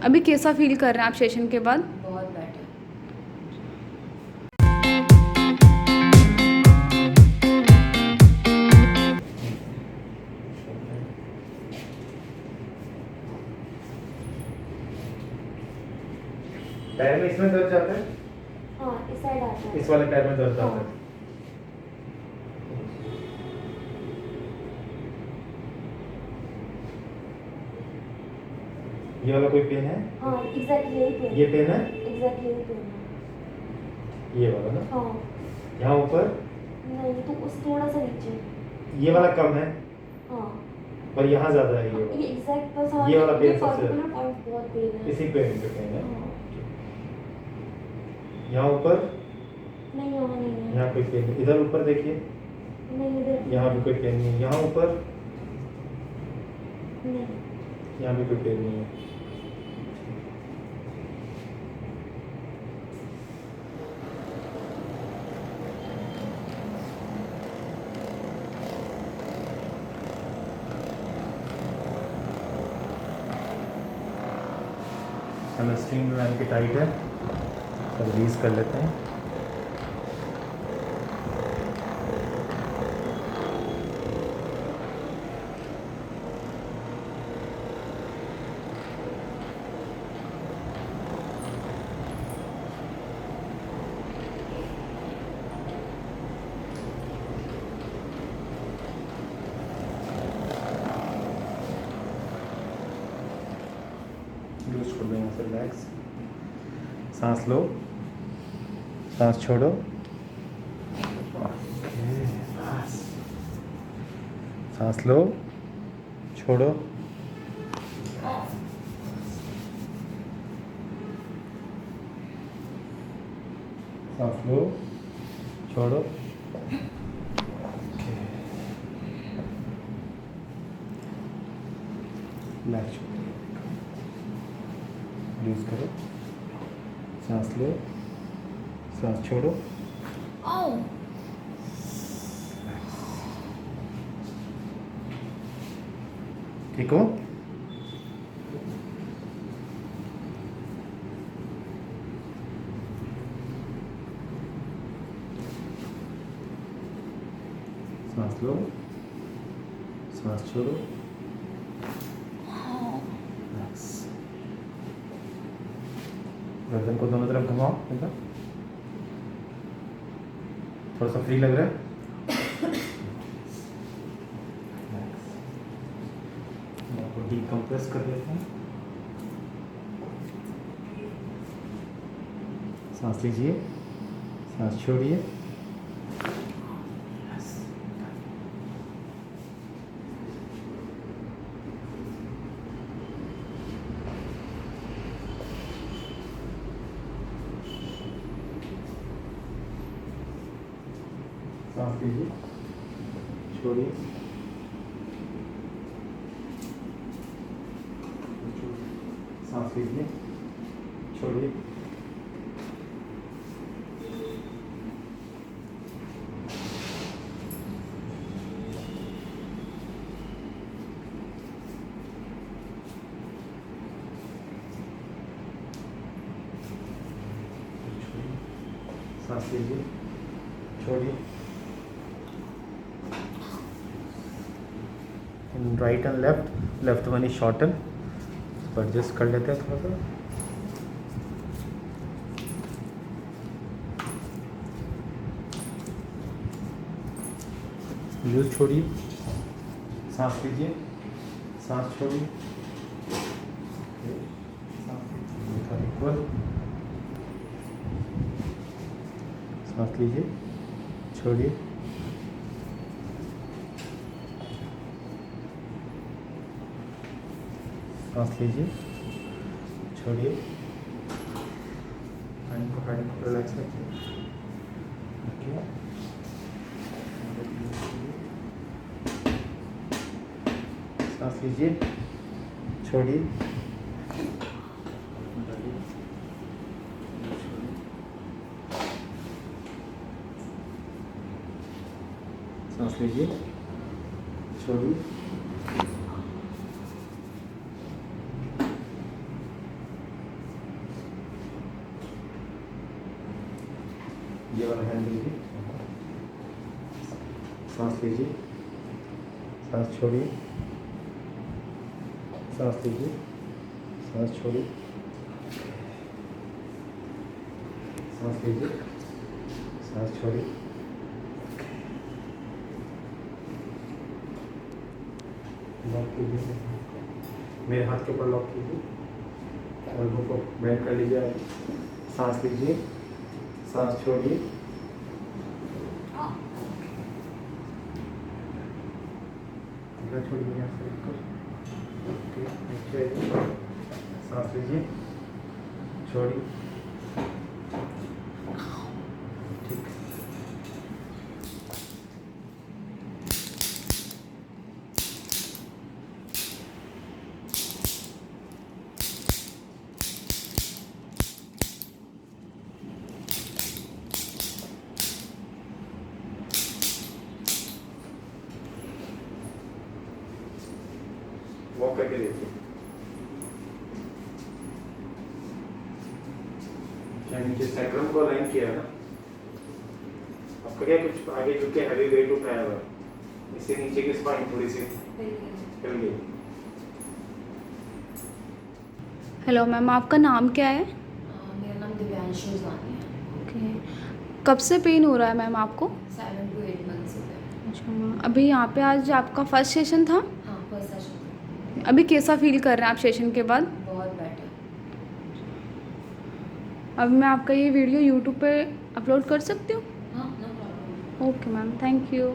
अभी कैसा फील कर रहे हैं आप सेशन के बाद? बहुत बेटर। पैर में इसमें दर्द जाता है? हाँ, इस साइड आता है। इस वाले पैर में दर्द जाता हाँ। है? ये वाला कोई पेन है? हाँ, एग्जैक्टली यही पेन। ये पेन है? एग्जैक्टली यही पेन है। ये वाला ना? हाँ। यहाँ ऊपर? नहीं, तो उस थोड़ा सा नीचे। ये वाला कम है हाँ। पर यहाँ ज्यादा है। ये ये वाला एग्जैक्ट बस। हाँ, ये वाला पेन ये सबसे पर्टिकुलर पॉइंट बहुत पेन है। इसी पेन पे पेन है। हाँ। यहाँ ऊपर? नहीं, यहाँ नहीं है। यहाँ कोई पेन नहीं। इधर ऊपर देखिए, नहीं, इधर यहाँ भी कोई पेन नहीं है। यहाँ ऊपर? नहीं। यहाँ भी कोई पेन नहीं है। स्ट्रिंग लाइन की टाइट है, तो रिलीज कर लेते हैं। लूज छोड़ देंगे से, रिलैक्स। सांस लो, सांस छोड़ो। ओके, बस। सांस लो, छोड़ो। सांस लो, छोड़ो। Okay, relax. लूज करो, सांस लो, सांस छोड़ो। ठीक हो? सांस लो, सांस छोड़ो। गर्दन को दोनों तरफ घुमाओ। एकदम थोड़ा सा फ्री लग रहा है। आपको डीकम्प्रेस कर देते हैं। सांस लीजिए, सांस छोड़िए। सांस लीजिए, छोड़िए। सांस लीजिए, छोड़िए। सांस लीजिए, छोड़िए। Right and left, left one is shorten, तो एडजस्ट कर लेते हैं थोड़ा सा। लूज छोड़िए, सांस लीजिए, सांस छोड़िए। इक्वल, सांस लीजिए, छोड़िए। सांस लीजिए, छोड़िए। हैंड को रिलैक्स रखिए। ओके, सांस लीजिए, छोड़िए। सांस लीजिए, छोड़िए। सांस लीजिए, सांस छोड़िए, सांस लीजिए, सांस छोड़िए, सांस लीजिए, सांस छोड़िए। लॉक कीजिए, मेरे हाथ के ऊपर लॉक कीजिए, एल्बो को बेंड कर लीजिए, सांस लीजिए, सांस छोड़िए, छोड़िए यहाँ से रखकर, ओके, नीचे आइए, सांस लीजिए, छोड़िए, ठीक। वॉक करके देखिए, क्या नीचे सैक्रम को लाइन किया ना, आपका क्या कुछ आगे झुक के हैवी वेट उठाया हुआ, इससे नीचे की स्पाइन थोड़ी सी हिल गई। हेलो मैम, आपका नाम क्या है? मेरा नाम दिव्यांशु जानी है। ओके, कब से पेन हो रहा है मैम आपको? 7 to 8 months से है। अच्छा मैम, अभी यहाँ पे आज आपका फर्स्ट सेशन था। हाँ, फर्स्ट सेशन अभी कैसा फील कर रहे हैं आप सेशन के बाद? बहुत बेटर। अब मैं आपका ये वीडियो यूट्यूब पे अपलोड कर सकती हूँ? हाँ, no problem. Okay ma'am, thank you.